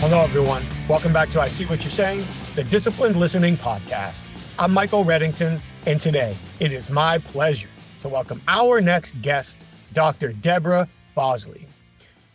Hello, everyone. Welcome back to I See What You're Saying, the Disciplined Listening Podcast. I'm Michael Reddington, and today it is my pleasure to welcome our next guest, Dr. Deborah Bosley.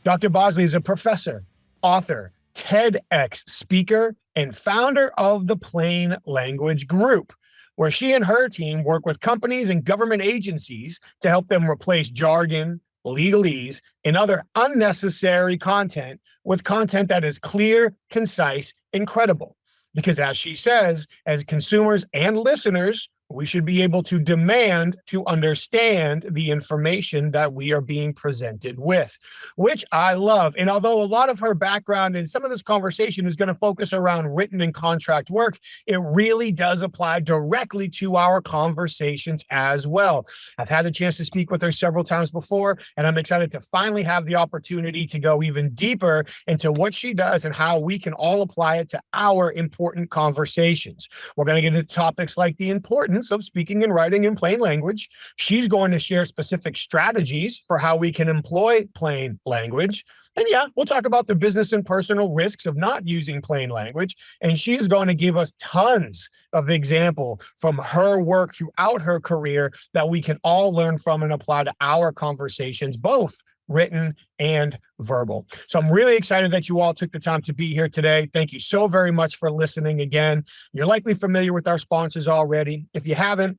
Dr. Bosley is a professor, author, TEDx speaker, and founder of the Plain Language Group, where she and her team work with companies and government agencies to help them replace jargon, legalese, and other unnecessary content with content that is clear, concise, and credible. Because as she says, as consumers and listeners, we should be able to demand to understand the information that we are being presented with, which I love. And although a lot of her background and some of this conversation is going to focus around written and contract work, it really does apply directly to our conversations as well. I've had a chance to speak with her several times before, and I'm excited to finally have the opportunity to go even deeper into what she does and how we can all apply it to our important conversations. We're going to get into topics like the importance of speaking and writing in plain language. She's going to share specific strategies for how we can employ plain language. And yeah, we'll talk about the business and personal risks of not using plain language. And she's going to give us tons of example from her work throughout her career that we can all learn from and apply to our conversations, both written and verbal. So I'm really excited that you all took the time to be here today. Thank you so very much for listening again. You're likely familiar with our sponsors already. If you haven't,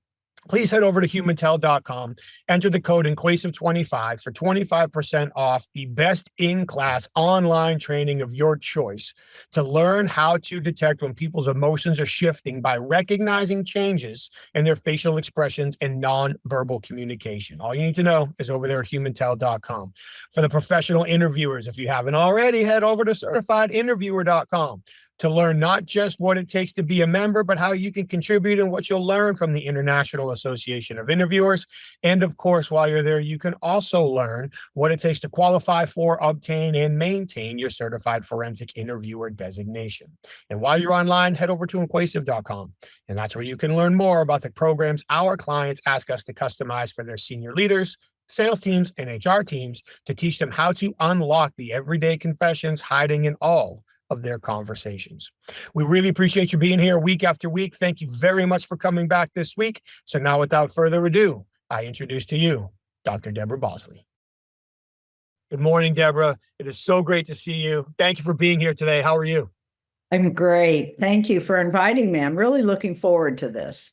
please head over to humantel.com, enter the code INQUASIVE25 for 25% off the best in-class online training of your choice to learn how to detect when people's emotions are shifting by recognizing changes in their facial expressions and nonverbal communication. All you need to know is over there at humantel.com. For the professional interviewers, if you haven't already, head over to certifiedinterviewer.com to learn not just what it takes to be a member, but how you can contribute and what you'll learn from the International Association of Interviewers. And of course, while you're there, you can also learn what it takes to qualify for, obtain, and maintain your certified forensic interviewer designation. And while you're online, head over to enquasive.com. And that's where you can learn more about the programs our clients ask us to customize for their senior leaders, sales teams, and HR teams to teach them how to unlock the everyday confessions hiding in all of their conversations. We really appreciate you being here week after week. Thank you very much for coming back this week. So now, without further ado, I introduce to you Dr. Deborah Bosley. Good morning, Deborah. It is so great to see you. Thank you for being here today. How are you? I'm great. Thank you for inviting me. I'm really looking forward to this.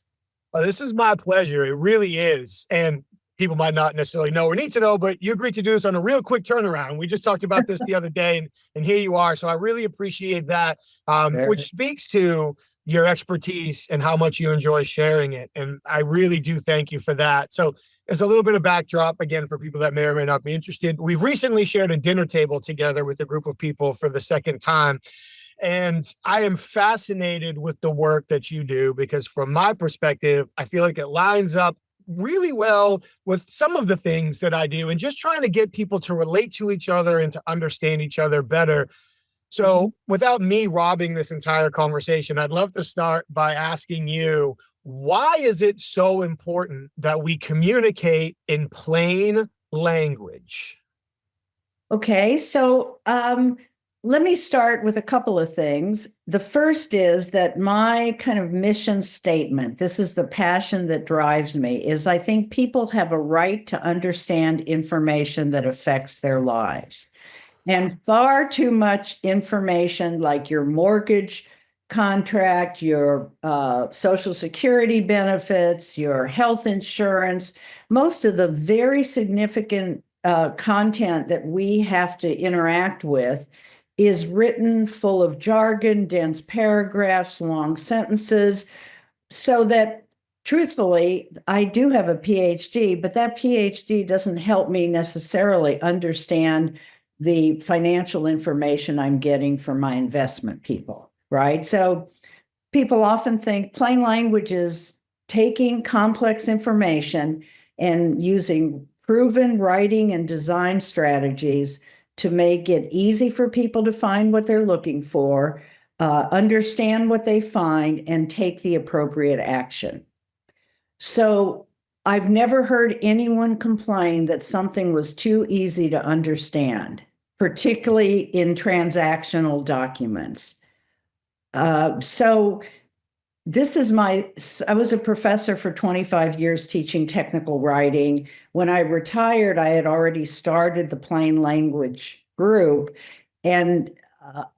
Well, this is my pleasure. It really is. And people might not necessarily know or need to know, but you agreed to do this on a real quick turnaround. We just talked about this the other day, and here you are. So I really appreciate that, which speaks to your expertise and how much you enjoy sharing it. And I really do thank you for that. So as a little bit of backdrop, again, for people that may or may not be interested, we've recently shared a dinner table together with a group of people for the second time. And I am fascinated with the work that you do because from my perspective, I feel like it lines up really well with some of the things that I do and just trying to get people to relate to each other and to understand each other better. So without me robbing this entire conversation, I'd love to start by asking you, why is it so important that we communicate in plain language? Okay, so let me start with a couple of things. The first is that my kind of mission statement, this is the passion that drives me, is I think people have a right to understand information that affects their lives. And far too much information like your mortgage contract, your Social Security benefits, your health insurance, most of the very significant content that we have to interact with is written full of jargon, dense paragraphs, long sentences, so that truthfully, I do have a PhD, but that PhD doesn't help me necessarily understand the financial information I'm getting from my investment people, right? So people often think plain language is taking complex information and using proven writing and design strategies to make it easy for people to find what they're looking for, understand what they find, and take the appropriate action. So I've never heard anyone complain that something was too easy to understand. particularly in transactional documents. So this is I was a professor for 25 years teaching technical writing. When I retired, I had already started the plain language group, and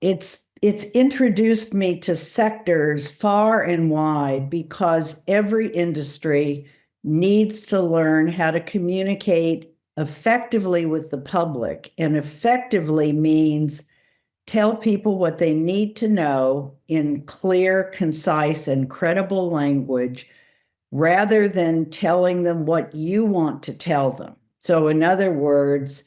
it's introduced me to sectors far and wide because every industry needs to learn how to communicate effectively with the public. And effectively means tell people what they need to know in clear, concise, and credible language rather than telling them what you want to tell them. So, in other words,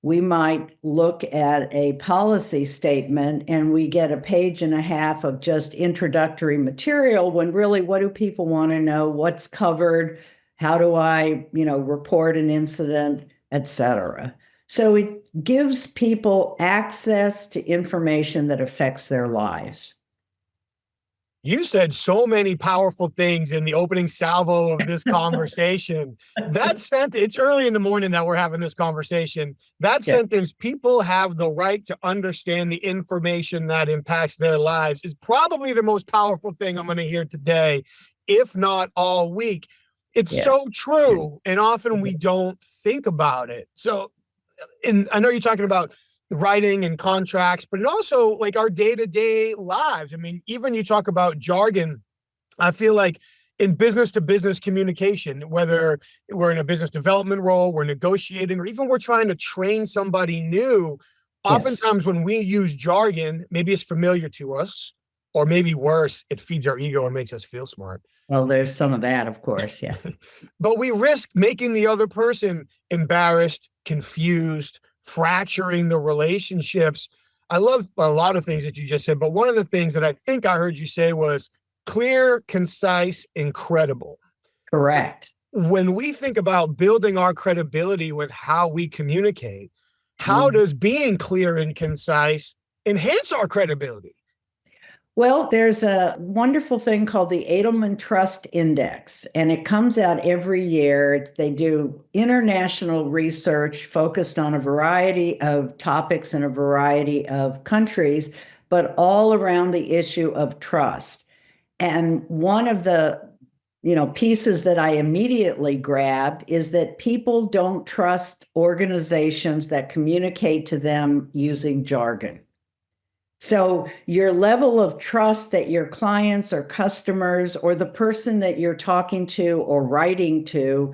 we might look at a policy statement and we get a page and a half of just introductory material when really, what do people want to know? What's covered? How do I, report an incident, etc. So it gives people access to information that affects their lives. You said so many powerful things in the opening salvo of this conversation. That sentence, it's early in the morning that we're having this conversation. That sentence, people have the right to understand the information that impacts their lives, is probably the most powerful thing I'm going to hear today, if not all week. It's so true. And often we don't think about it. So, and I know you're talking about writing and contracts, but it also like our day-to-day lives. I mean, even you talk about jargon, I feel like in business to business communication, whether we're in a business development role, we're negotiating, or even we're trying to train somebody new, oftentimes when we use jargon, maybe it's familiar to us, or maybe worse, it feeds our ego and makes us feel smart. Well, there's some of that, of course, yeah. But we risk making the other person embarrassed, confused, fracturing the relationships. I love a lot of things that you just said, but one of the things that I think I heard you say was clear, concise, and credible. Correct. When we think about building our credibility with how we communicate, how does being clear and concise enhance our credibility? Well, there's a wonderful thing called the Edelman Trust Index, and it comes out every year. They do international research focused on a variety of topics in a variety of countries, but all around the issue of trust. And one of the pieces that I immediately grabbed is that people don't trust organizations that communicate to them using jargon. So your level of trust that your clients or customers or the person that you're talking to or writing to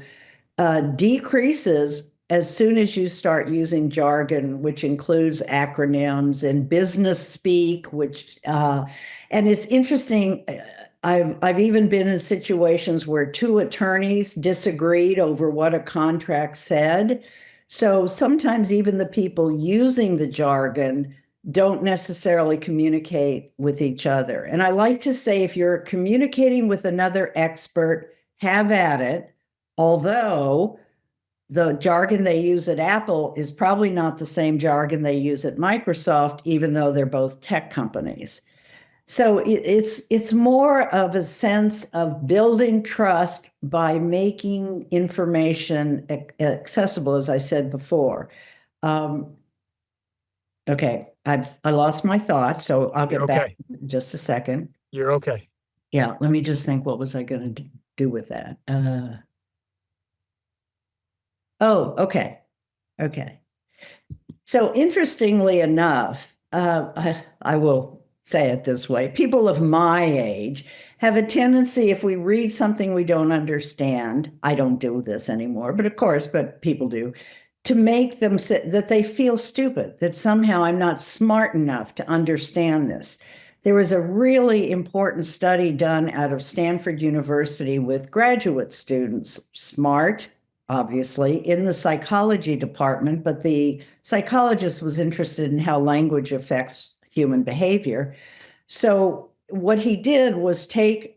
decreases as soon as you start using jargon, which includes acronyms and business speak, and it's interesting. I've even been in situations where two attorneys disagreed over what a contract said. So sometimes even the people using the jargon don't necessarily communicate with each other. And I like to say, if you're communicating with another expert, have at it. Although the jargon they use at Apple is probably not the same jargon they use at Microsoft, even though they're both tech companies. So it's more of a sense of building trust by making information accessible, as I said before. Okay, I lost my thought, so I'll get back in just a second. You're okay. Yeah, let me just think, what was I going to do with that? Okay. So interestingly enough, I will say it this way, people of my age have a tendency, if we read something we don't understand, I don't do this anymore, but people do, to make them that they feel stupid, that somehow I'm not smart enough to understand this. There was a really important study done out of Stanford University with graduate students, smart, obviously, in the psychology department, but the psychologist was interested in how language affects human behavior. So what he did was take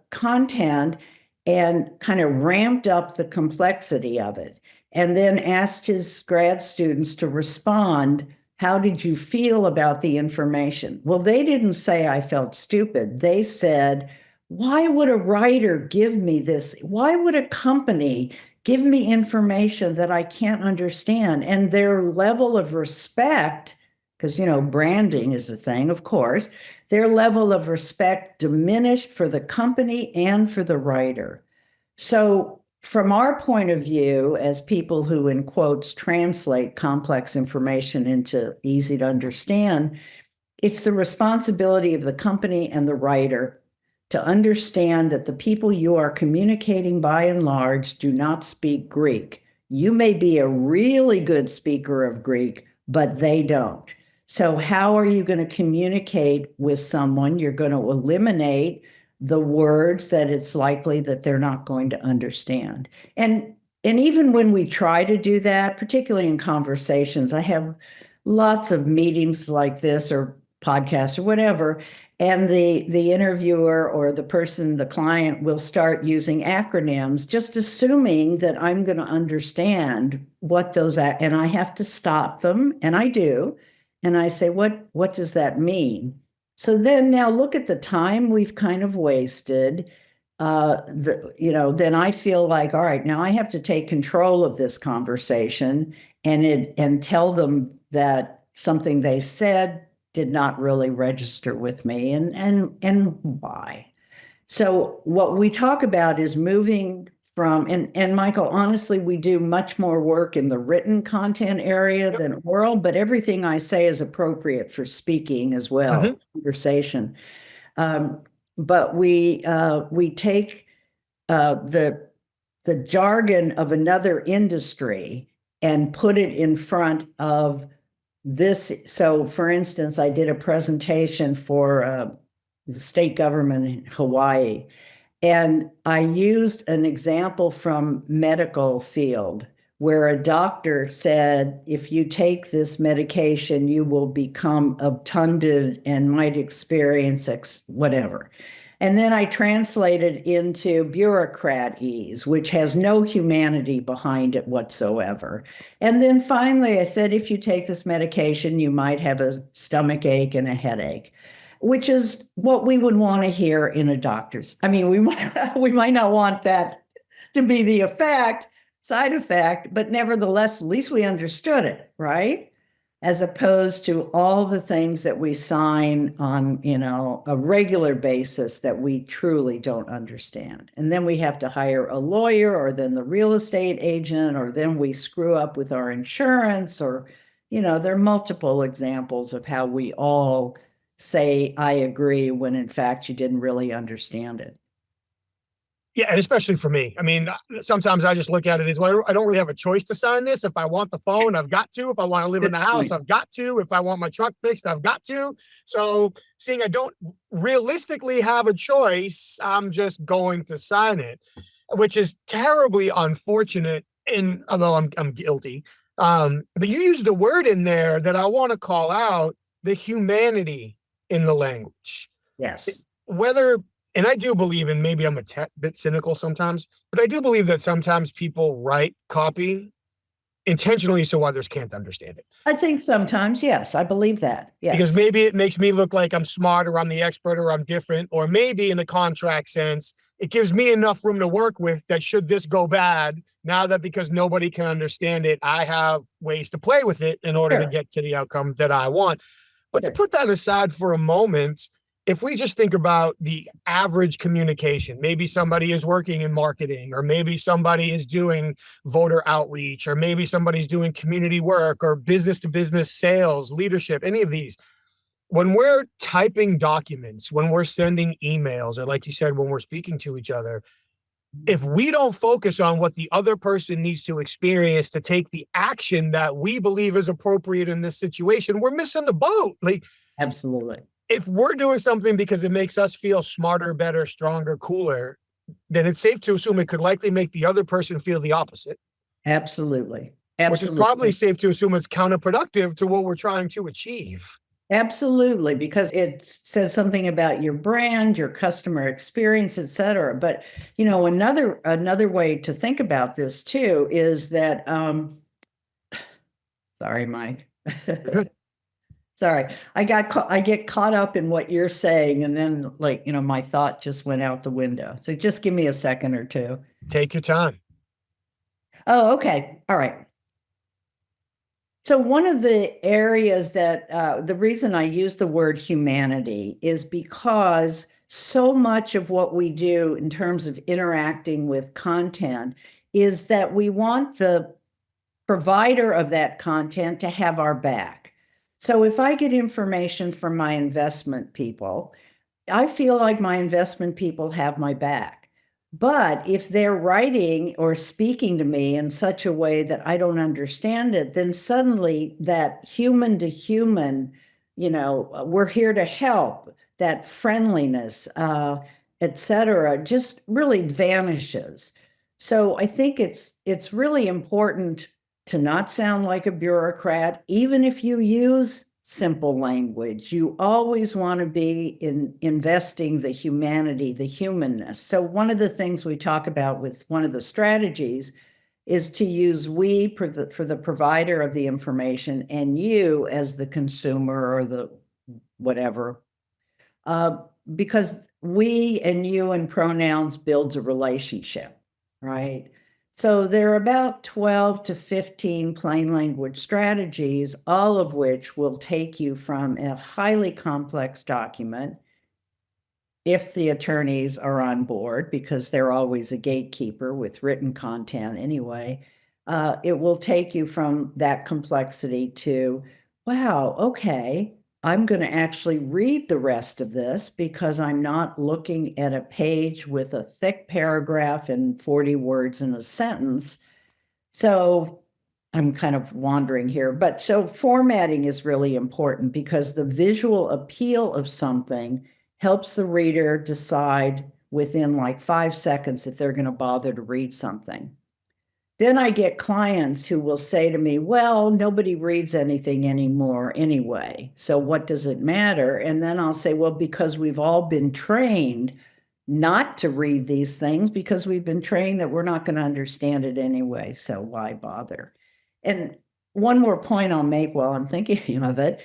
content and kind of ramped up the complexity of it, and then asked his grad students to respond. How did you feel about the information? Well, they didn't say I felt stupid. They said, why would a writer give me this? Why would a company give me information that I can't understand. And their level of respect, because, branding is a thing, of course, their level of respect diminished for the company and for the writer. So, from our point of view, as people who, in quotes, translate complex information into easy to understand, it's the responsibility of the company and the writer to understand that the people you are communicating by and large do not speak Greek. You may be a really good speaker of Greek, but they don't. So, how are you going to communicate with someone? You're going to eliminate the words that it's likely that they're not going to understand. And even when we try to do that, particularly in conversations, I have lots of meetings like this or podcasts or whatever, and the interviewer or the client will start using acronyms, just assuming that I'm going to understand what those are. And I have to stop them, and I do. And I say, what does that mean? So then now look at the time we've kind of wasted. Then I feel like, all right, now I have to take control of this conversation and tell them that something they said did not really register with me and why. So what we talk about is moving from, and Michael, honestly, we do much more work in the written content area than oral, but everything I say is appropriate for speaking as well, conversation. But we take the jargon of another industry and put it in front of this. So, for instance, I did a presentation for the state government in Hawaii, and I used an example from medical field where a doctor said, if you take this medication, you will become obtunded and might experience whatever. And then I translated into bureaucratese, which has no humanity behind it whatsoever. And then finally, I said, if you take this medication, you might have a stomach ache and a headache, which is what we would want to hear in a doctor's. I mean, we might not want that to be the side effect, but nevertheless, at least we understood it, right? As opposed to all the things that we sign on, a regular basis that we truly don't understand. And then we have to hire a lawyer, or then the real estate agent, or then we screw up with our insurance, or, there are multiple examples of how we all say, I agree, when in fact you didn't really understand it. Yeah, and especially for me. I mean, sometimes I just look at it as, well, I don't really have a choice to sign this. If I want the phone, I've got to. If I want to live in the house, I've got to. If I want my truck fixed, I've got to. So seeing I don't realistically have a choice, I'm just going to sign it, which is terribly unfortunate. And although I'm guilty, but you used a word in there that I want to call out: the humanity in the language. Yes. And I do believe, and maybe I'm a bit cynical sometimes, but I do believe that sometimes people write copy intentionally so others can't understand it. I think sometimes, yes, I believe that. Yes. Because maybe it makes me look like I'm smart, or I'm the expert, or I'm different, or maybe in a contract sense, it gives me enough room to work with that should this go bad, now that because nobody can understand it, I have ways to play with it in order to get to the outcome that I want. But to put that aside for a moment, if we just think about the average communication, maybe somebody is working in marketing, or maybe somebody is doing voter outreach, or maybe somebody's doing community work, or business to business sales, leadership, any of these. When we're typing documents, when we're sending emails, or like you said, when we're speaking to each other, if we don't focus on what the other person needs to experience to take the action that we believe is appropriate in this situation, we're missing the boat. Absolutely. If we're doing something because it makes us feel smarter, better, stronger, cooler, then it's safe to assume it could likely make the other person feel the opposite. Absolutely. Which is probably safe to assume it's counterproductive to what we're trying to achieve. Absolutely, because it says something about your brand, your customer experience, et cetera. But, another way to think about this too is that, sorry, Mike. Sorry, I get caught up in what you're saying, and then my thought just went out the window. So just give me a second or two. Take your time. Oh, okay. All right. So one of the areas that the reason I use the word humanity is because so much of what we do in terms of interacting with content is that we want the provider of that content to have our back. So if I get information from my investment people, I feel like my investment people have my back. But if they're writing or speaking to me in such a way that I don't understand it, then suddenly that human to human, we're here to help, that friendliness, et cetera, just really vanishes. So I think it's really important to not sound like a bureaucrat, even if you use simple language. You always want to be investing the humanity, the humanness. So one of the things we talk about with one of the strategies is to use we for the provider of the information and you as the consumer or the whatever. Because we and you and pronouns builds a relationship, right? So there are about 12 to 15 plain language strategies, all of which will take you from a highly complex document, if the attorneys are on board, because they're always a gatekeeper with written content anyway. It will take you from that complexity to, wow, okay, I'm going to actually read the rest of this because I'm not looking at a page with a thick paragraph and 40 words in a sentence. So I'm kind of wandering here, but so formatting is really important because the visual appeal of something helps the reader decide within like 5 seconds if they're going to bother to read something. Then I get clients who will say to me, well, nobody reads anything anymore anyway. So what does it matter? And then I'll say, well, because we've all been trained not to read these things because we've been trained that we're not going to understand it anyway. So why bother? And one more point I'll make while I'm thinking of it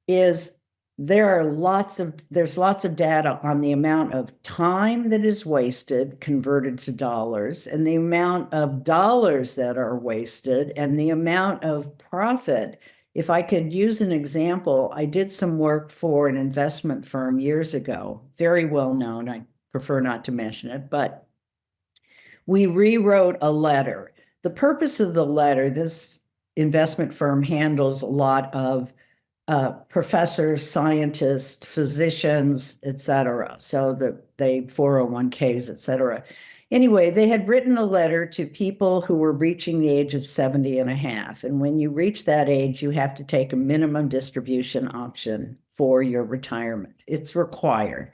is there's lots of data on the amount of time that is wasted converted to dollars and the amount of dollars that are wasted and the amount of profit. If I could use an example, I did some work for an investment firm years ago, very well known. I prefer not to mention it, but we rewrote a letter. The purpose of the letter, this investment firm handles a lot of professors, scientists, physicians, et cetera. So that they 401ks, et cetera. Anyway, they had written a letter to people who were reaching the age of 70 and a half. And when you reach that age, you have to take a minimum distribution option for your retirement. It's required.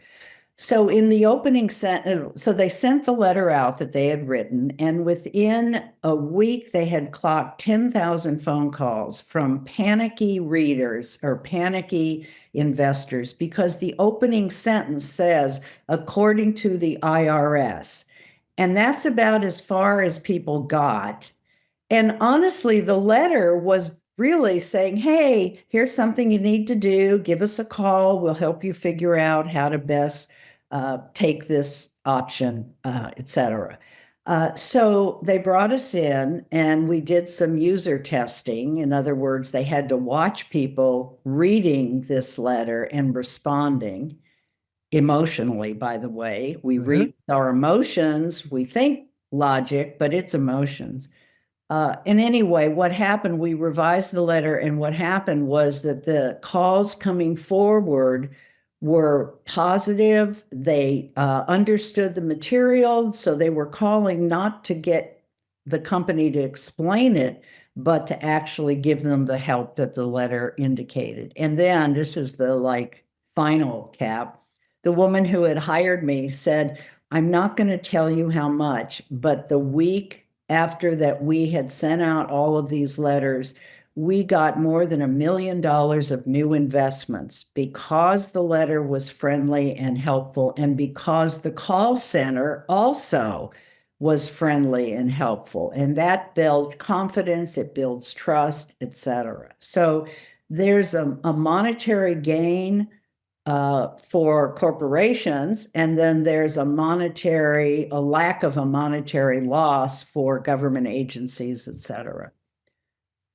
So in the opening sentence, so they sent the letter out that they had written, and within a week, they had clocked 10,000 phone calls from panicky readers or panicky investors because the opening sentence says, according to the IRS. And that's about as far as people got. And honestly, the letter was really saying, hey, here's something you need to do. Give us a call. We'll help you figure out how to best take this option, et cetera. So they brought us in and we did some user testing. In other words, they had to watch people reading this letter and responding emotionally, by the way. We read our emotions, we think logic, but it's emotions. And anyway, what happened, we revised the letter, and what happened was that the calls coming forward were positive. They understood the material, so they were calling not to get the company to explain it, but to actually give them the help that the letter indicated. And then this is the final cap. The woman who had hired me said, I'm not going to tell you how much, but the week after that we had sent out all of these letters, we got more than $1 million of new investments because the letter was friendly and helpful, and because the call center also was friendly and helpful. And that builds confidence, it builds trust, et cetera. So there's a monetary gain for corporations, and then there's a lack of a monetary loss for government agencies, et cetera.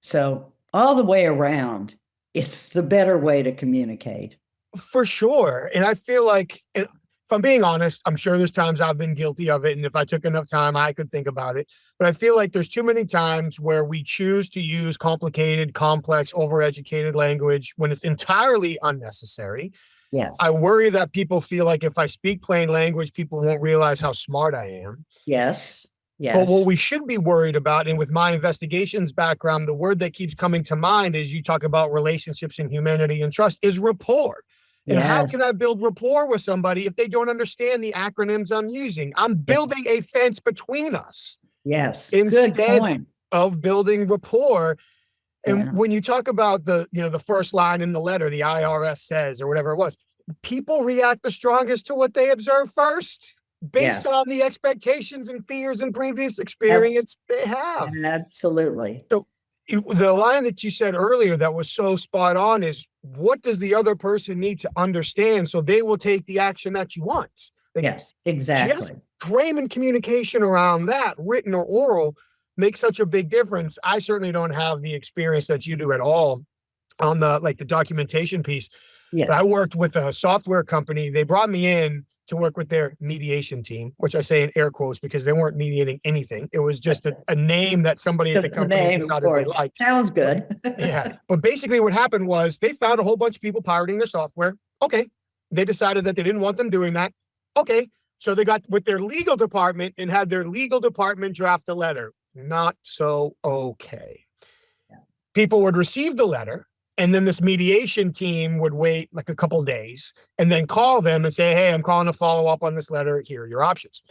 So all the way around, it's the better way to communicate. For sure. And I feel like, if I'm being honest, I'm sure there's times I've been guilty of it. And if I took enough time, I could think about it. But I feel like there's too many times where we choose to use complicated, complex, overeducated language when it's entirely unnecessary. Yes. I worry that people feel like if I speak plain language, people won't realize how smart I am. Yes. Yes. But what we should be worried about, and with my investigations background, the word that keeps coming to mind as you talk about relationships and humanity and trust is rapport. And how Yes. can I build rapport with somebody if they don't understand the acronyms I'm using? I'm building a fence between us. Yes. Instead Good point. of building rapport. And Yeah. when you talk about the first line in the letter, the IRS says, or whatever it was, people react the strongest to what they observe first, based Yes. on the expectations and fears and previous experience they have. Absolutely. So the line that you said earlier that was so spot on is, what does the other person need to understand so they will take the action that you want? Like, Yes, exactly. just framing communication around that, written or oral, makes such a big difference. I certainly don't have the experience that you do at all on the documentation piece. Yes. But I worked with a software company. They brought me in to work with their mediation team, which I say in air quotes because they weren't mediating anything. It was just a name that somebody at the company decided they liked. Sounds good. Yeah. But basically what happened was they found a whole bunch of people pirating their software. Okay. They decided that they didn't want them doing that. Okay. So they got with their legal department and had their legal department draft a letter. Not so okay. Yeah. People would receive the letter, and then this mediation team would wait like a couple days and then call them and say, hey, I'm calling to follow up on this letter. Here are your options.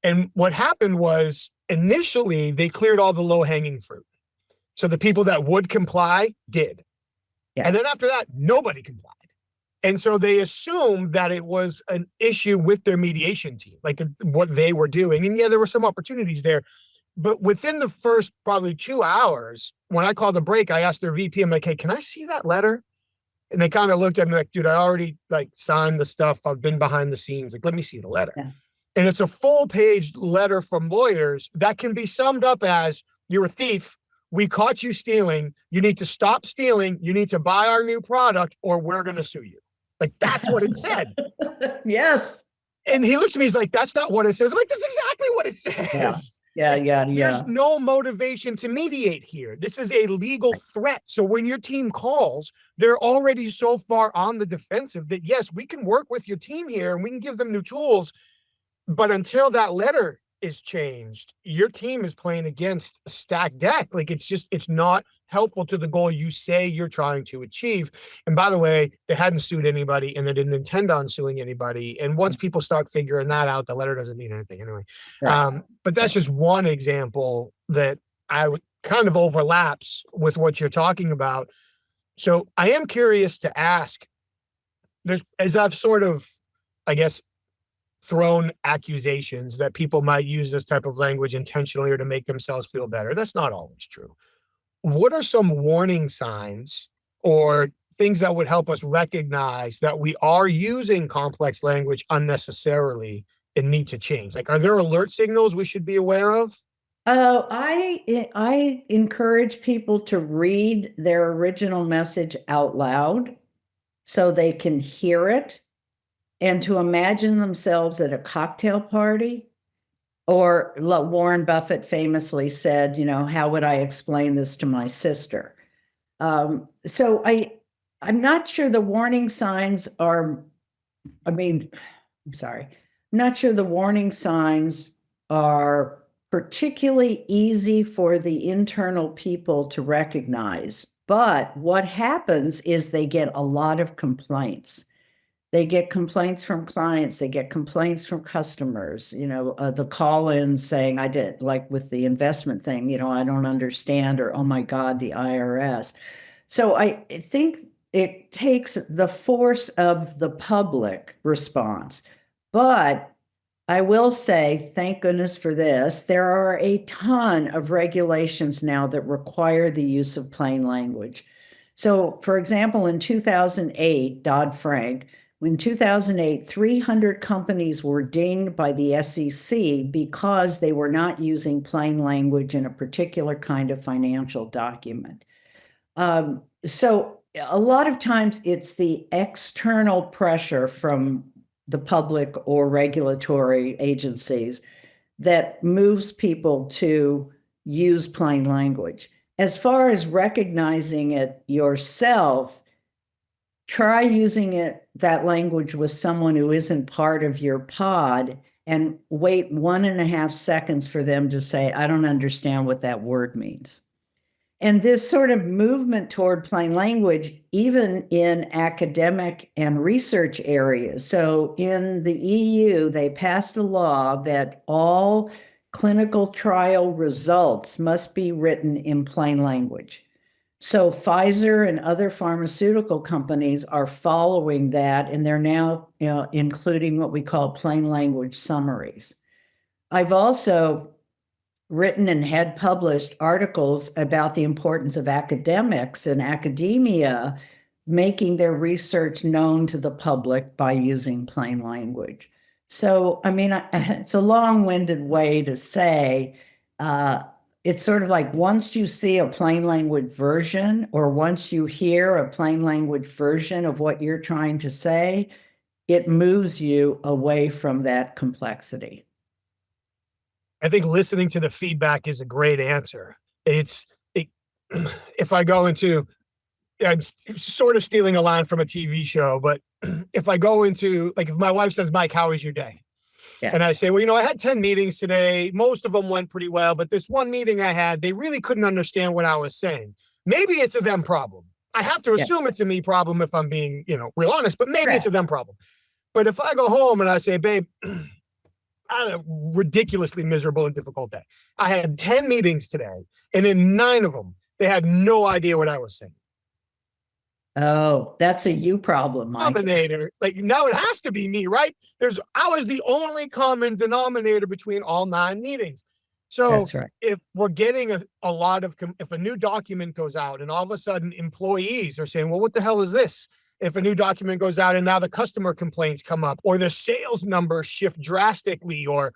And what happened was initially they cleared all the low hanging fruit. So the people that would comply did. Yeah. And then after that, nobody complied. And so they assumed that it was an issue with their mediation team, like what they were doing. And yeah, there were some opportunities there. But within the first probably 2 hours, when I called a break, I asked their VP, I'm like, hey, can I see that letter? And they kind of looked at me like, dude, I already signed the stuff. I've been behind the scenes. Like, let me see the letter. Yeah. And it's a full page letter from lawyers that can be summed up as, you're a thief. We caught you stealing. You need to stop stealing. You need to buy our new product or we're going to sue you. Like, that's what it said. Yes. And he looks at me, he's like, that's not what it says. I'm like, that's exactly what it says. Yeah. There's no motivation to mediate here. This is a legal threat. So when your team calls, they're already so far on the defensive that, yes, we can work with your team here and we can give them new tools. But until that letter is changed, your team is playing against a stacked deck. Like, it's not helpful to the goal you say you're trying to achieve. And by the way, they hadn't sued anybody and they didn't intend on suing anybody. And once people start figuring that out, the letter doesn't mean anything anyway. Right. But that's just one example that I would kind of overlaps with what you're talking about. So I am curious to ask, as I've sort of, I guess, thrown accusations that people might use this type of language intentionally or to make themselves feel better. That's not always true. What are some warning signs or things that would help us recognize that we are using complex language unnecessarily and need to change? Like, are there alert signals we should be aware of? I encourage people to read their original message out loud so they can hear it, and to imagine themselves at a cocktail party. Or Warren Buffett famously said, how would I explain this to my sister? So I'm not sure the warning signs are, I'm not sure the warning signs are particularly easy for the internal people to recognize. But what happens is they get a lot of complaints. They get complaints from clients. They get complaints from customers, the call-ins saying, I did, like with the investment thing, I don't understand, or, oh my God, the IRS. So I think it takes the force of the public response. But I will say, thank goodness for this, there are a ton of regulations now that require the use of plain language. So, for example, in 2008, Dodd-Frank, In 2008, 300 companies were dinged by the SEC because they were not using plain language in a particular kind of financial document. So a lot of times it's the external pressure from the public or regulatory agencies that moves people to use plain language. As far as recognizing it yourself, try using that language with someone who isn't part of your pod and wait 1.5 seconds for them to say, I don't understand what that word means. And this sort of movement toward plain language, even in academic and research areas. So in the EU, they passed a law that all clinical trial results must be written in plain language. So Pfizer and other pharmaceutical companies are following that, and they're now including what we call plain language summaries. I've also written and had published articles about the importance of academics and academia making their research known to the public by using plain language. So, I mean, it's a long-winded way to say, it's sort of like once you see a plain language version, or once you hear a plain language version of what you're trying to say, it moves you away from that complexity. I think listening to the feedback is a great answer. If I go into, I'm sort of stealing a line from a TV show, but if I go into, like, if my wife says, Mike, how was your day? Yeah. And I say, well, I had 10 meetings today. Most of them went pretty well, but this one meeting I had, they really couldn't understand what I was saying. Maybe it's a them problem. I have to assume it's a me problem if I'm being, real honest, but maybe it's a them problem. But if I go home and I say, babe, I had a ridiculously miserable and difficult day. I had 10 meetings today, and in 9 of them, they had no idea what I was saying. Oh, that's a you problem, Mike. Denominator. Like, now it has to be me, right? I was the only common denominator between all 9 meetings. So that's right. If we're getting a lot of, if a new document goes out and all of a sudden employees are saying, well, what the hell is this? If a new document goes out and now the customer complaints come up, or the sales numbers shift drastically, or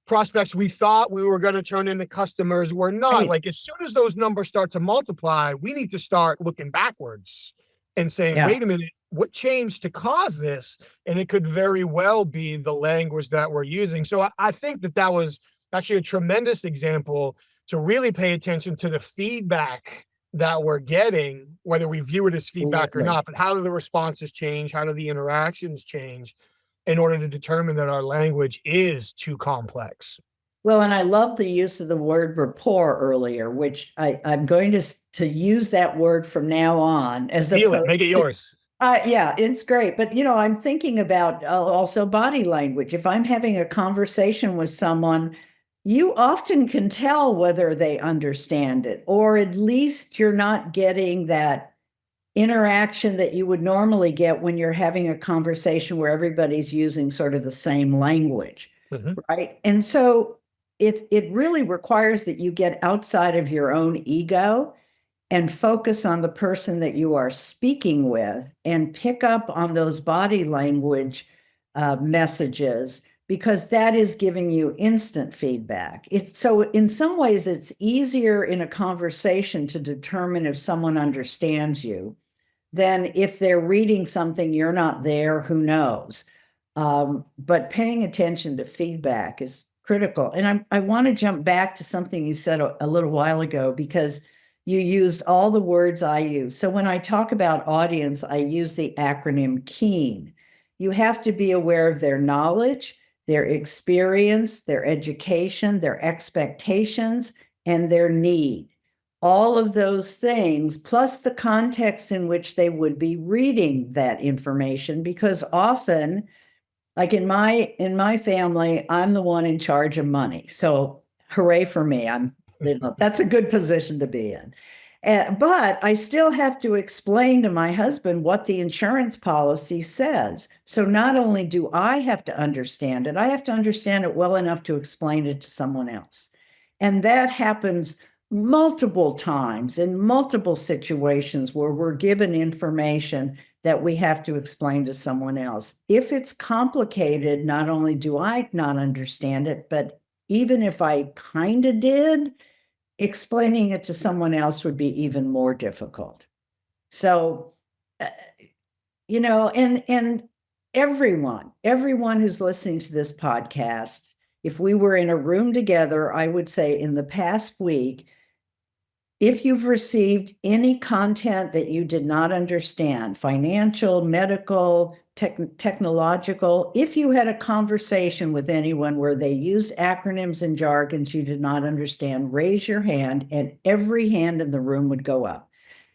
prospects we thought we were going to turn into customers were not. Right. Like, as soon as those numbers start to multiply, we need to start looking backwards and saying, wait a minute, what changed to cause this? And it could very well be the language that we're using. So I think that was actually a tremendous example to really pay attention to the feedback that we're getting, whether we view it as feedback or not, but how do the responses change? How do the interactions change in order to determine that our language is too complex? Well, and I love the use of the word rapport earlier, which I'm going to use that word from now on. Feel it, make it yours. Yeah, it's great. But, I'm thinking about also body language. If I'm having a conversation with someone, you often can tell whether they understand it, or at least you're not getting that interaction that you would normally get when you're having a conversation where everybody's using sort of the same language, right? And so it really requires that you get outside of your own ego and focus on the person that you are speaking with and pick up on those body language messages, because that is giving you instant feedback. So in some ways, it's easier in a conversation to determine if someone understands you than if they're reading something you're not there, who knows. But paying attention to feedback is critical. And I want to jump back to something you said a little while ago, because you used all the words I use. So when I talk about audience, I use the acronym KEEN. You have to be aware of their knowledge, their experience, their education, their expectations, and their need. All of those things, plus the context in which they would be reading that information, because often, like in my family, I'm the one in charge of money. So hooray for me. That's a good position to be in. But I still have to explain to my husband what the insurance policy says. So not only do I have to understand it, I have to understand it well enough to explain it to someone else. And that happens multiple times in multiple situations where we're given information that we have to explain to someone else. If it's complicated, not only do I not understand it, but even if I kind of did, explaining it to someone else would be even more difficult. So, and everyone who's listening to this podcast, if we were in a room together, I would say in the past week, if you've received any content that you did not understand, financial, medical, technological, if you had a conversation with anyone where they used acronyms and jargons you did not understand, raise your hand, and every hand in the room would go up.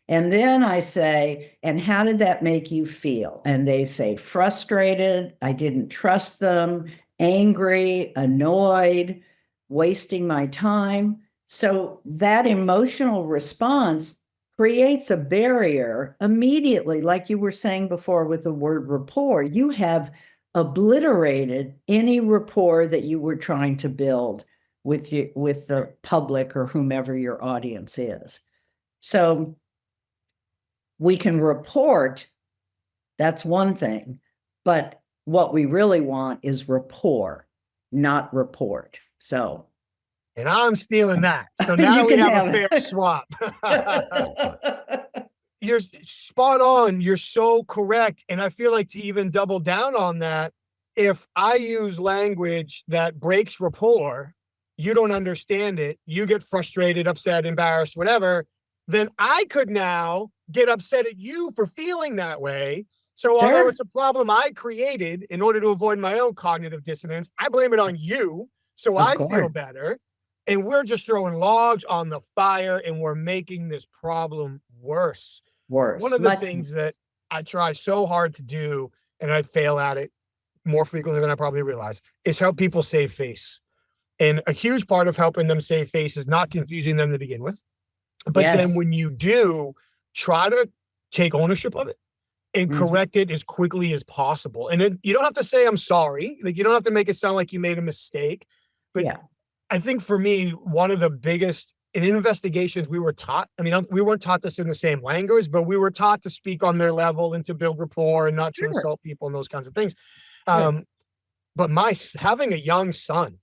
And then I say, and how did that make you feel? And they say, frustrated, I didn't trust them, angry, annoyed, wasting my time. So that emotional response creates a barrier immediately, like you were saying before with the word rapport. You have obliterated any rapport that you were trying to build with the public or whomever your audience is. So we can report, that's one thing, but what we really want is rapport, not report. So. And I'm stealing that. So now we have a fair swap. You're spot on. You're so correct. And I feel like to even double down on that, if I use language that breaks rapport, you don't understand it, you get frustrated, upset, embarrassed, whatever, then I could now get upset at you for feeling that way. So although it's a problem I created in order to avoid my own cognitive dissonance, I blame it on you. So I feel better. And we're just throwing logs on the fire and we're making this problem worse. One of the things that I try so hard to do, and I fail at it more frequently than I probably realize, is help people save face. And a huge part of helping them save face is not confusing them to begin with. But then when you do, try to take ownership of it and correct it as quickly as possible. And then you don't have to say, I'm sorry. Like, you don't have to make it sound like you made a mistake. But I think for me, one of the biggest in investigations we were taught, I mean, we weren't taught this in the same language, but we were taught to speak on their level and to build rapport and not to insult people and those kinds of things. But having a young son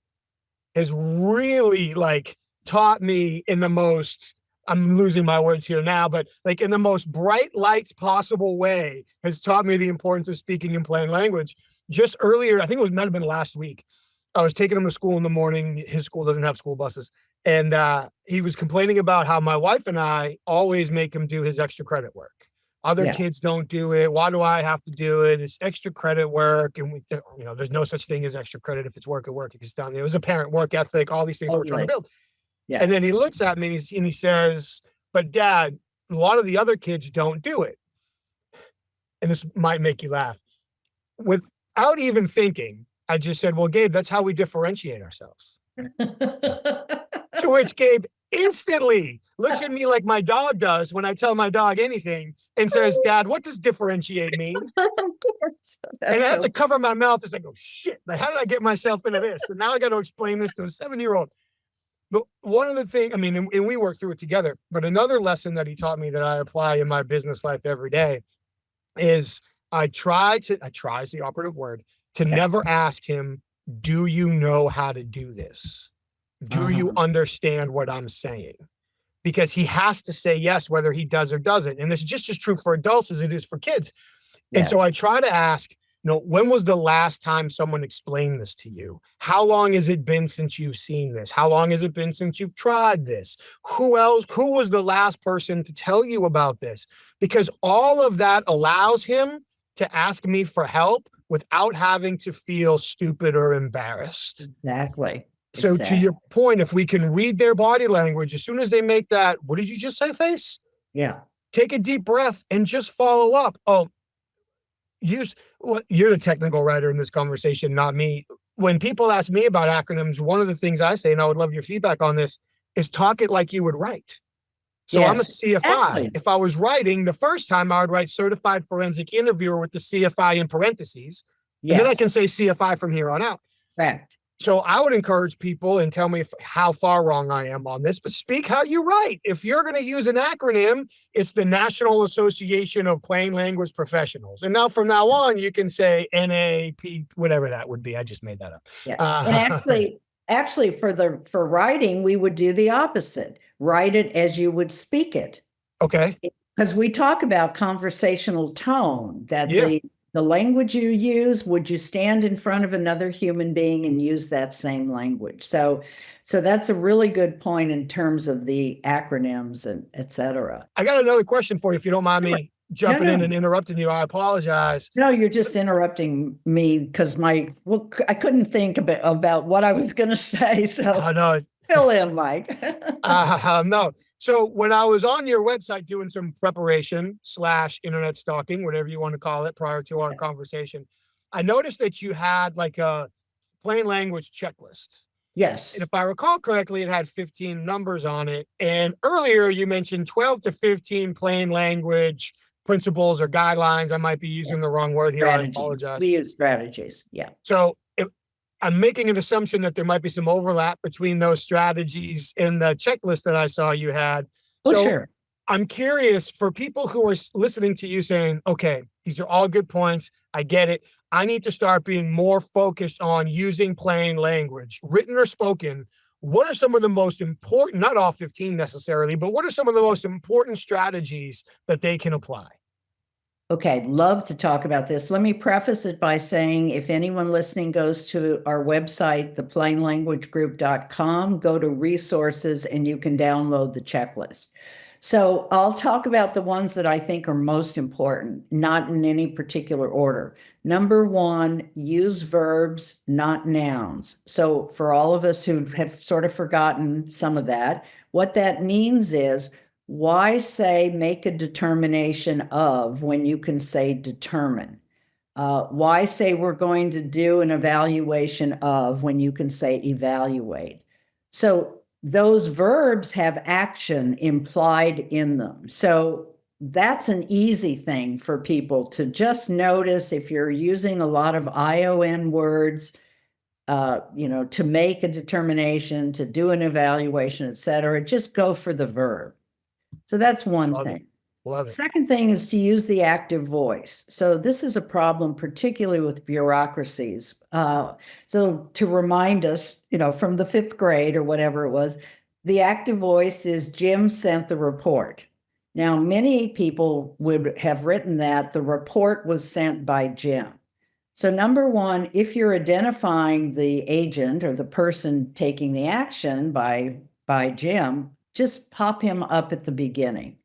has really taught me in the most, I'm losing my words here now, but in the most bright lights possible way, has taught me the importance of speaking in plain language. Just earlier, I think might have been last week, I was taking him to school in the morning. His school doesn't have school buses. And he was complaining about how my wife and I always make him do his extra credit work. Other kids don't do it. Why do I have to do it? It's extra credit work. And there's no such thing as extra credit. If it's work at work, if it's done, it was a parent work ethic, all these things we're trying to build. Yeah. And then he looks at me and he says, but Dad, a lot of the other kids don't do it. And this might make you laugh. Without even thinking, I just said, well, Gabe, that's how we differentiate ourselves. To which Gabe instantly looks at me like my dog does when I tell my dog anything and says, Dad, what does differentiate mean? Of course. And I have to cover my mouth as I go, shit, how did I get myself into this? And now I got to explain this to a 7-year-old. But one of the things, I mean, and we work through it together, but another lesson that he taught me that I apply in my business life every day is I try is the operative word, to never ask him, do you know how to do this? Do you understand what I'm saying? Because he has to say yes, whether he does or doesn't. And this is just as true for adults as it is for kids. Yes. And so I try to ask, when was the last time someone explained this to you? How long has it been since you've seen this? How long has it been since you've tried this? Who was the last person to tell you about this? Because all of that allows him to ask me for help without having to feel stupid or embarrassed. Exactly. So to your point, if we can read their body language, as soon as they make that, what did you just say, face? Yeah. Take a deep breath and just follow up. Oh, you're the technical writer in this conversation, not me. When people ask me about acronyms, one of the things I say, and I would love your feedback on this, is talk it like you would write. So I'm a CFI. Exactly. If I was writing the first time, I would write certified forensic interviewer with the CFI in parentheses. Yes. And then I can say CFI from here on out. Correct. So I would encourage people, and tell me how far wrong I am on this, but speak how you write. If you're going to use an acronym, it's the National Association of Plain Language Professionals. And now from now on, you can say NAP, whatever that would be. I just made that up. Yeah. And actually for writing, we would do the opposite. Write it as you would speak it. Okay. Because we talk about conversational tone, that Yeah. the language you use, would you stand in front of another human being and use that same language? So that's a really good point in terms of the acronyms and et cetera. I got another question for you, if you don't mind me jumping in and interrupting you. I apologize. No, you're just interrupting me because I couldn't think about what I was going to say. So no. Fill in, Mike. No. So when I was on your website doing some preparation / internet stalking, whatever you want to call it, prior to our conversation, I noticed that you had like a plain language checklist. Yes. And if I recall correctly, it had 15 numbers on it. And earlier you mentioned 12 to 15 plain language principles or guidelines. I might be using the wrong word here. Strategies. I apologize. We use strategies. Yeah. So if I'm making an assumption that there might be some overlap between those strategies and the checklist that I saw you had. Oh, so sure. I'm curious, for people who are listening to you saying, okay, these are all good points. I get it. I need to start being more focused on using plain language, written or spoken. What are some of the most important, not all 15 necessarily, but what are some of the most important strategies that they can apply? Okay, love to talk about this. Let me preface it by saying, if anyone listening goes to our website, theplainlanguagegroup.com, go to resources and you can download the checklist. So I'll talk about the ones that I think are most important, not in any particular order. Number one, use verbs, not nouns. So for all of us who have sort of forgotten some of that, what that means is, why say make a determination of when you can say determine? Why say we're going to do an evaluation of when you can say evaluate? So those verbs have action implied in them. So that's an easy thing for people to just notice. If you're using a lot of ION words, to make a determination, to do an evaluation, et cetera, just go for the verb. So that's one thing. Love it. Second thing is to use the active voice. So this is a problem, particularly with bureaucracies. So to remind us, from the 5th grade or whatever it was, the active voice is Jim sent the report. Now, many people would have written that the report was sent by Jim. So number one, if you're identifying the agent or the person taking the action by Jim, just pop him up at the beginning.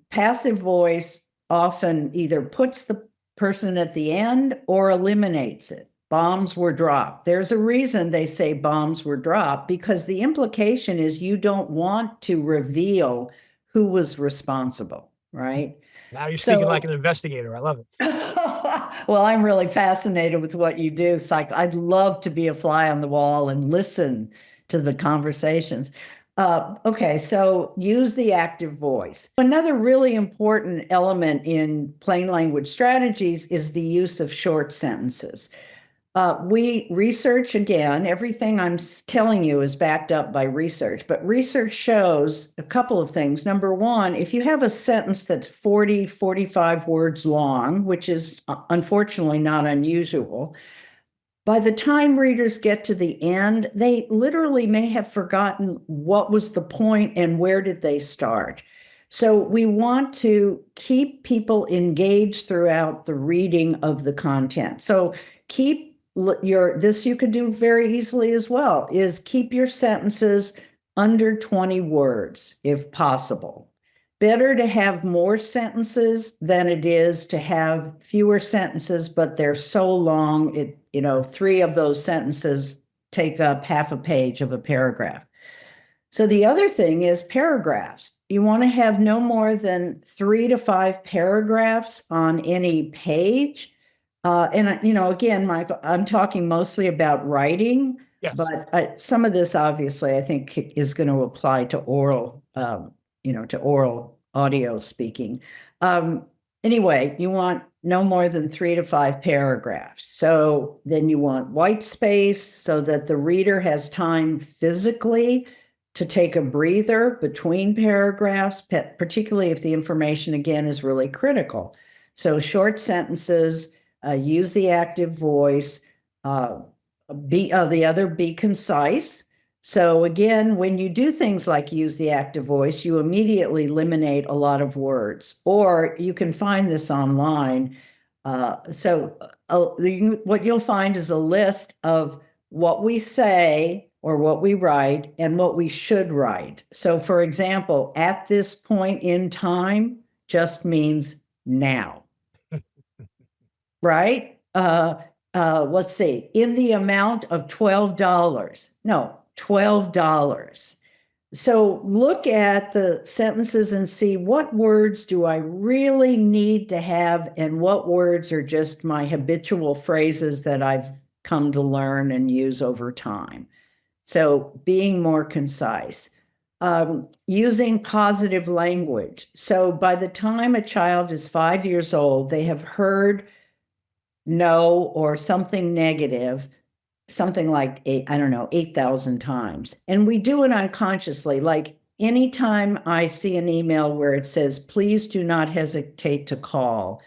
Passive voice often either puts the person at the end or eliminates it. Bombs were dropped. There's a reason they say bombs were dropped, because the implication is you don't want to reveal who was responsible, right? Now you're speaking like an investigator. I love it. Well, I'm really fascinated with what you do, Psych. I'd love to be a fly on the wall and listen to the conversations. Okay, so use the active voice. Another really important element in plain language strategies is the use of short sentences. We research, again, everything I'm telling you is backed up by research, but research shows a couple of things. Number one, if you have a sentence that's 40, 45 words long, which is unfortunately not unusual, by the time readers get to the end, they literally may have forgotten what was the point and where did they start. So we want to keep people engaged throughout the reading of the content. So this you could do very easily as well, is keep your sentences under 20 words if possible. Better to have more sentences than it is to have fewer sentences, but they're so long, 3 of those sentences take up half a page of a paragraph. So the other thing is paragraphs. You want to have no more than 3 to 5 paragraphs on any page. Again, Michael, I'm talking mostly about writing, yes, but some of this obviously I think is going to apply to oral, to oral audio speaking. And Anyway, you want no more than 3 to 5 paragraphs. So then you want white space so that the reader has time physically to take a breather between paragraphs, particularly if the information, again, is really critical. So short sentences, use the active voice, be concise. So again, when you do things like use the active voice, you immediately eliminate a lot of words, or you can find this online. What you'll find is a list of what we say or what we write and what we should write. So for example, at this point in time just means now, right? Let's see, in the amount of $12. No, $12. So look at the sentences and see what words do I really need to have and what words are just my habitual phrases that I've come to learn and use over time. So being more concise. Using positive language. So by the time a child is 5 years old, they have heard no or something negative, something like 8,000 times. And we do it unconsciously. Like anytime I see an email where it says, please do not hesitate to call,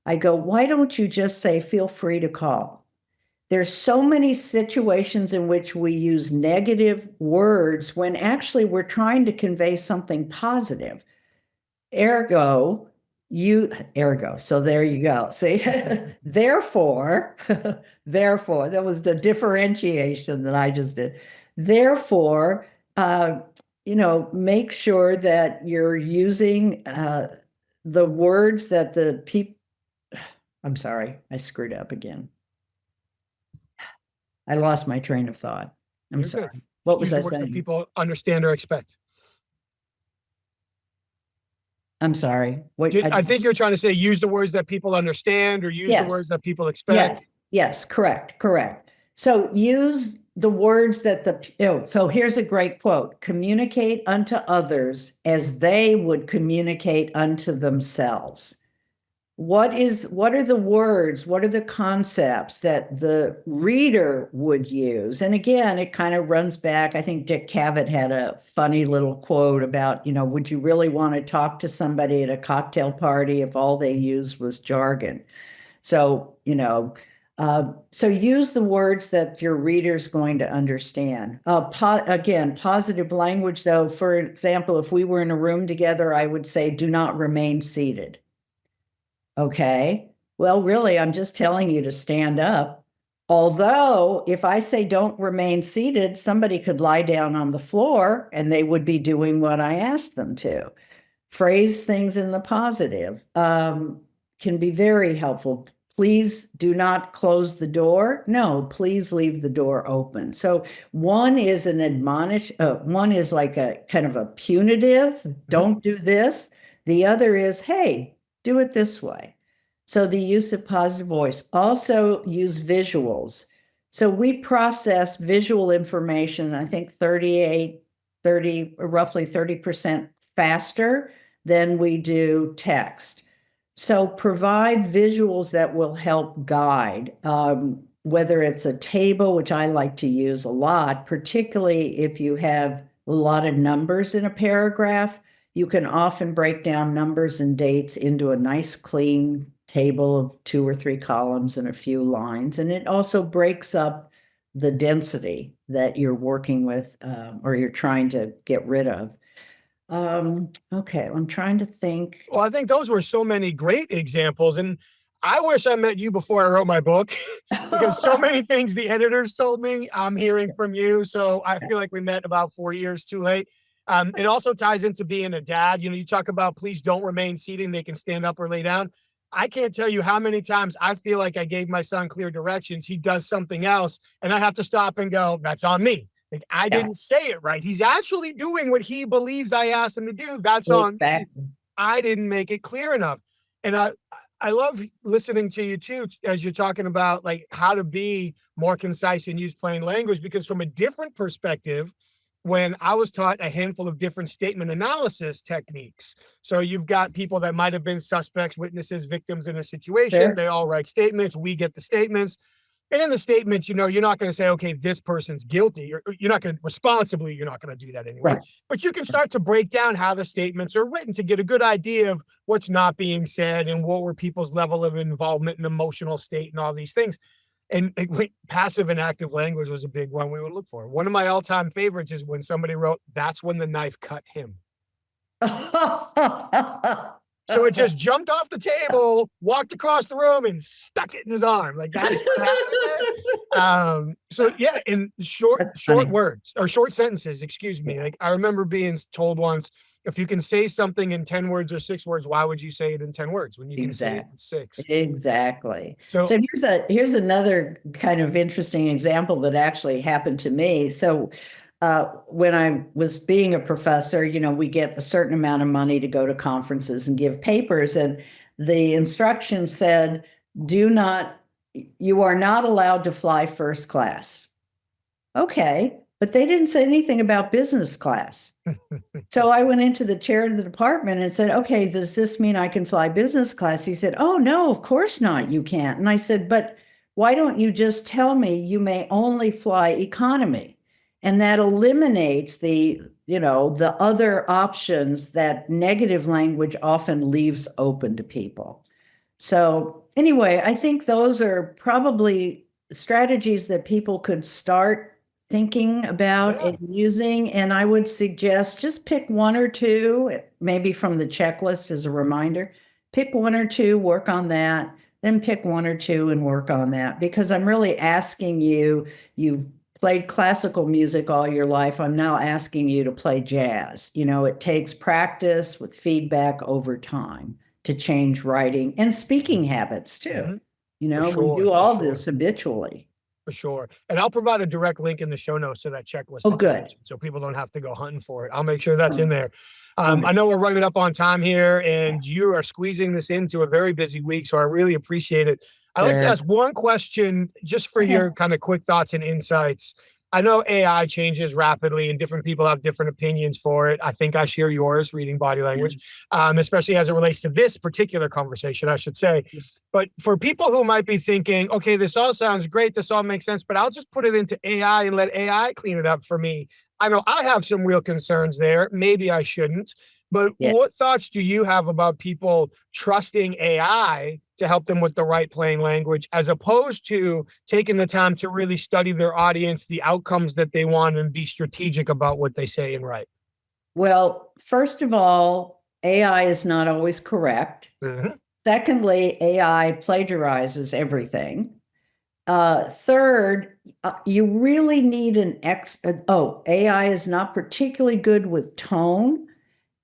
I go, why don't you just say, feel free to call? There's so many situations in which we use negative words when actually we're trying to convey something positive. Ergo, so there you go. See, therefore, that was the differentiation that I just did. Therefore, make sure that you're using the words that the people, I'm sorry, I screwed up again. I lost my train of thought. I'm sorry. Good. What was I Use the words that saying? people understand or expect. I'm sorry. I think you're trying to say use the words that people understand or use the words that people expect. Yes, correct. So use the words that so here's a great quote. Communicate unto others as they would communicate unto themselves. What are the words? What are the concepts that the reader would use? And again, it kind of runs back. I think Dick Cavett had a funny little quote about, would you really want to talk to somebody at a cocktail party if all they used was jargon? So, so use the words that your reader's going to understand. Again, positive language, though, for example, if we were in a room together, I would say, do not remain seated. Okay, well, really, I'm just telling you to stand up. Although if I say don't remain seated, somebody could lie down on the floor and they would be doing what I asked them to. Phrase things in the positive can be very helpful. Please do not close the door. No, please leave the door open. So one is an one is like a kind of a punitive, don't do this. The other is, hey, do it this way. So the use of positive voice. Also use visuals. So we process visual information, I think roughly 30% faster than we do text. So provide visuals that will help guide, whether it's a table, which I like to use a lot, particularly if you have a lot of numbers in a paragraph. You can often break down numbers and dates into a nice clean table of 2 or 3 columns and a few lines. And it also breaks up the density that you're working with or you're trying to get rid of. Okay, I'm trying to think. Well, I think those were so many great examples. And I wish I met you before I wrote my book because so many things the editors told me I'm hearing from you. So I feel like we met about 4 years too late. It also ties into being a dad. You talk about please don't remain seated. They can stand up or lay down. I can't tell you how many times I feel like I gave my son clear directions. He does something else and I have to stop and go, that's on me. Like I didn't say it right. He's actually doing what he believes I asked him to do. That's on me. I didn't make it clear enough. And I love listening to you too, as you're talking about like how to be more concise and use plain language, because from a different perspective, when I was taught a handful of different statement analysis techniques. So you've got people that might have been suspects, witnesses, victims in a situation. Sure. They all write statements. We get the statements. And in the statements, you're not going to say, okay, this person's guilty. You're not going to responsibly, you're not going to do that anyway. Right. But you can start to break down how the statements are written to get a good idea of what's not being said and what were people's level of involvement and emotional state and all these things. And passive and active language was a big one we would look for. One of my all-time favorites is when somebody wrote, "That's when the knife cut him." So it just jumped off the table, walked across the room, and stuck it in his arm. Like that's what happened there. So yeah, in short words or short sentences, excuse me. Like I remember being told once, if you can say something in 10 words or 6 words, why would you say it in 10 words when you can say it in 6? Exactly. So here's another kind of interesting example that actually happened to me. So when I was being a professor, we get a certain amount of money to go to conferences and give papers. And the instructions said, you are not allowed to fly first class. Okay. But they didn't say anything about business class. So I went into the chair of the department and said, okay, does this mean I can fly business class? He said, oh, no, of course not. You can't. And I said, but why don't you just tell me you may only fly economy? And that eliminates the other options that negative language often leaves open to people. So anyway, I think those are probably strategies that people could start thinking about and using. And I would suggest just pick one or two, maybe from the checklist as a reminder. Pick one or two, work on that, then pick one or two and work on that. Because I'm really asking you've played classical music all your life. I'm now asking you to play jazz. It takes practice with feedback over time to change writing and speaking habits too. Mm-hmm. We do all this habitually. For sure. And I'll provide a direct link in the show notes to that checklist. Oh, good. So people don't have to go hunting for it. I'll make sure that's in there. I know we're running up on time here and you are squeezing this into a very busy week. So I really appreciate it. I'd like to ask one question just for your kind of quick thoughts and insights. I know AI changes rapidly and different people have different opinions for it. I think I share yours, reading body language, especially as it relates to this particular conversation, I should say. But for people who might be thinking, okay, this all sounds great, this all makes sense, but I'll just put it into AI and let AI clean it up for me. I know I have some real concerns there. Maybe I shouldn't. But what thoughts do you have about people trusting AI to help them with the right plain language, as opposed to taking the time to really study their audience, the outcomes that they want, and be strategic about what they say and write? Well, first of all, AI is not always correct. Mm-hmm. Secondly, AI plagiarizes everything. Third, you really need AI is not particularly good with tone.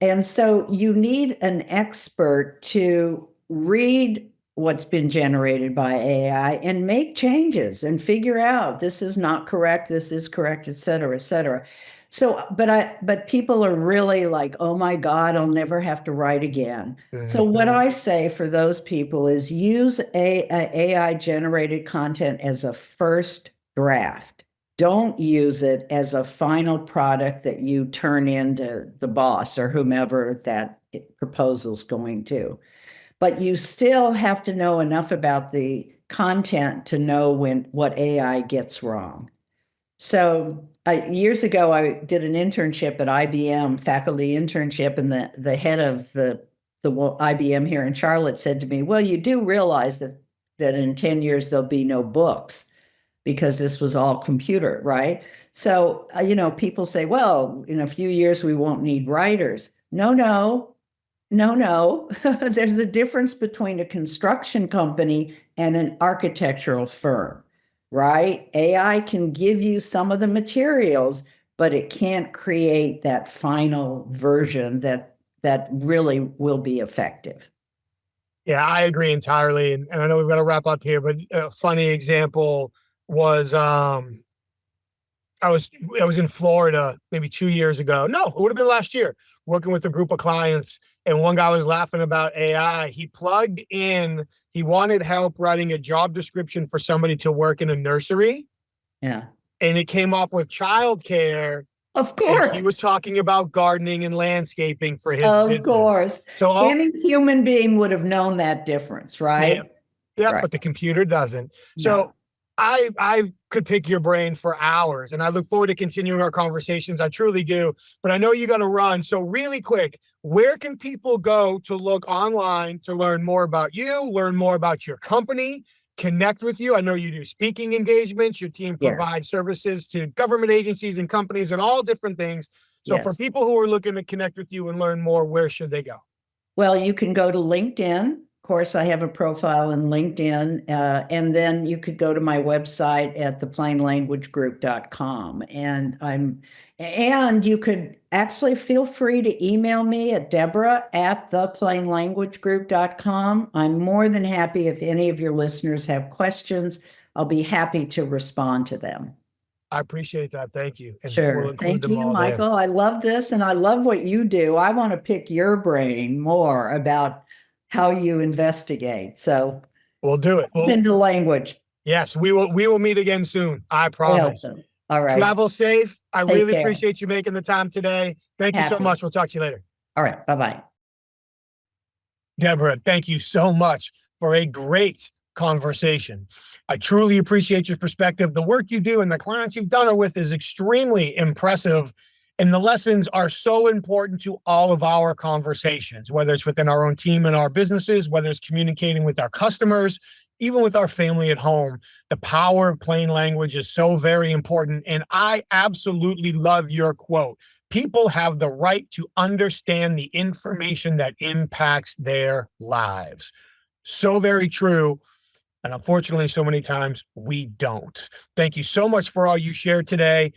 And so you need an expert to read what's been generated by AI and make changes and figure out this is not correct, this is correct, et cetera, et cetera. So, but people are really like, oh my God, I'll never have to write again. Mm-hmm. So what I say for those people is use AI generated content as a first draft. Don't use it as a final product that you turn into the boss or whomever that proposal's going to. But you still have to know enough about the content to know what AI gets wrong. So years ago, I did an internship at IBM, faculty internship, and the head of the IBM here in Charlotte said to me, well, you do realize that in 10 years, there'll be no books, because this was all computer, right? So, people say, well, in a few years, we won't need writers. No. There's a difference between a construction company and an architectural firm, right? AI can give you some of the materials, but it can't create that final version that really will be effective. Yeah, I agree entirely. And I know we've got to wrap up here, but a funny example was I was in Florida maybe 2 years ago. No, it would have been last year, working with a group of clients. And one guy was laughing about AI. He plugged in, he wanted help writing a job description for somebody to work in a nursery. Yeah. And it came up with childcare. Of And course. he was talking about gardening and landscaping for his Of business. course. So Any human being would have known that difference, right? yeah, Right. but the computer doesn't. No. So I could pick your brain for hours, and I look forward to continuing our conversations. I truly do. But I know you got to run. So really quick, where can people go to look online to learn more about you, learn more about your company, connect with you? I know you do speaking engagements. Your team Yes. provides services to government agencies and companies and all different things. So for Yes. people who are looking to connect with you and learn more, where should they go? Well, you can go to LinkedIn. Of course, I have a profile in LinkedIn. And then you could go to my website at theplainlanguagegroup.com. And you could actually feel free to email me at Deborah at theplainlanguagegroup.com. I'm more than happy if any of your listeners have questions. I'll be happy to respond to them. I appreciate that. Thank you. And Sure. we'll include Thank them you, all there. Michael. I love this and I love what you do. I want to pick your brain more about how you investigate. So We'll do it. into language. Yes, we will meet again soon. I promise. All right. Travel safe. I Take really care. appreciate you making the time today. Thank you so Happy. much. We'll talk to you later. All right. Bye-bye. Deborah, thank you so much for a great conversation. I truly appreciate your perspective. The work you do and the clients you've done it with is extremely impressive. And the lessons are so important to all of our conversations, whether it's within our own team and our businesses, whether it's communicating with our customers, even with our family at home. The power of plain language is so very important. And I absolutely love your quote. People have the right to understand the information that impacts their lives. So very true. And unfortunately, so many times we don't. Thank you so much for all you shared today.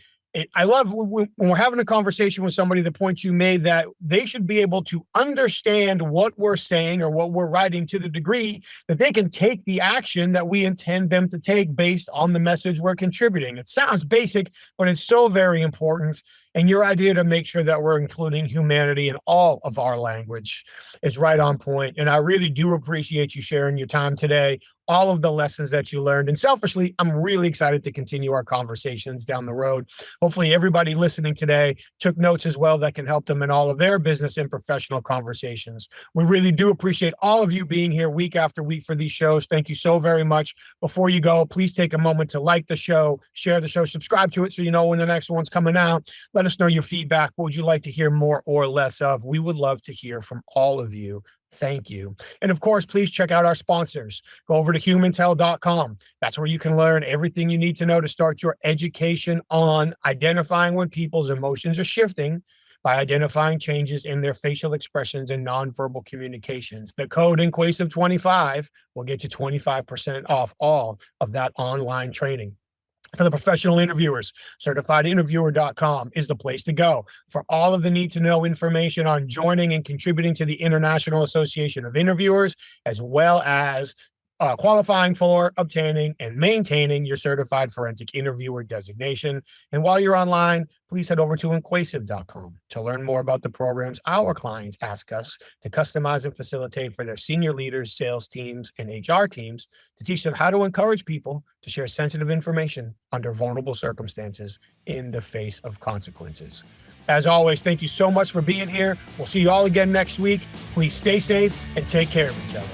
I love when we're having a conversation with somebody, the point you made that they should be able to understand what we're saying or what we're writing to the degree that they can take the action that we intend them to take based on the message we're contributing. It sounds basic, but it's so very important. And your idea to make sure that we're including humanity in all of our language is right on point. And I really do appreciate you sharing your time today, all of the lessons that you learned. And selfishly, I'm really excited to continue our conversations down the road. Hopefully everybody listening today took notes as well that can help them in all of their business and professional conversations. We really do appreciate all of you being here week after week for these shows. Thank you so very much. Before you go, please take a moment to like the show, share the show, subscribe to it so you know when the next one's coming out. Let us know your feedback. What would you like to hear more or less of? We would love to hear from all of you. Thank you. And of course, please check out our sponsors. Go over to humantel.com. That's where you can learn everything you need to know to start your education on identifying when people's emotions are shifting by identifying changes in their facial expressions and nonverbal communications. The code INQUASIVE25 will get you 25% off all of that online training. For the professional interviewers, certifiedinterviewer.com is the place to go for all of the need to know information on joining and contributing to the International Association of Interviewers, as well as qualifying for, obtaining, and maintaining your certified forensic interviewer designation. And while you're online, please head over to inquasive.com to learn more about the programs our clients ask us to customize and facilitate for their senior leaders, sales teams, and HR teams to teach them how to encourage people to share sensitive information under vulnerable circumstances in the face of consequences. As always, thank you so much for being here. We'll see you all again next week. Please stay safe and take care of each other.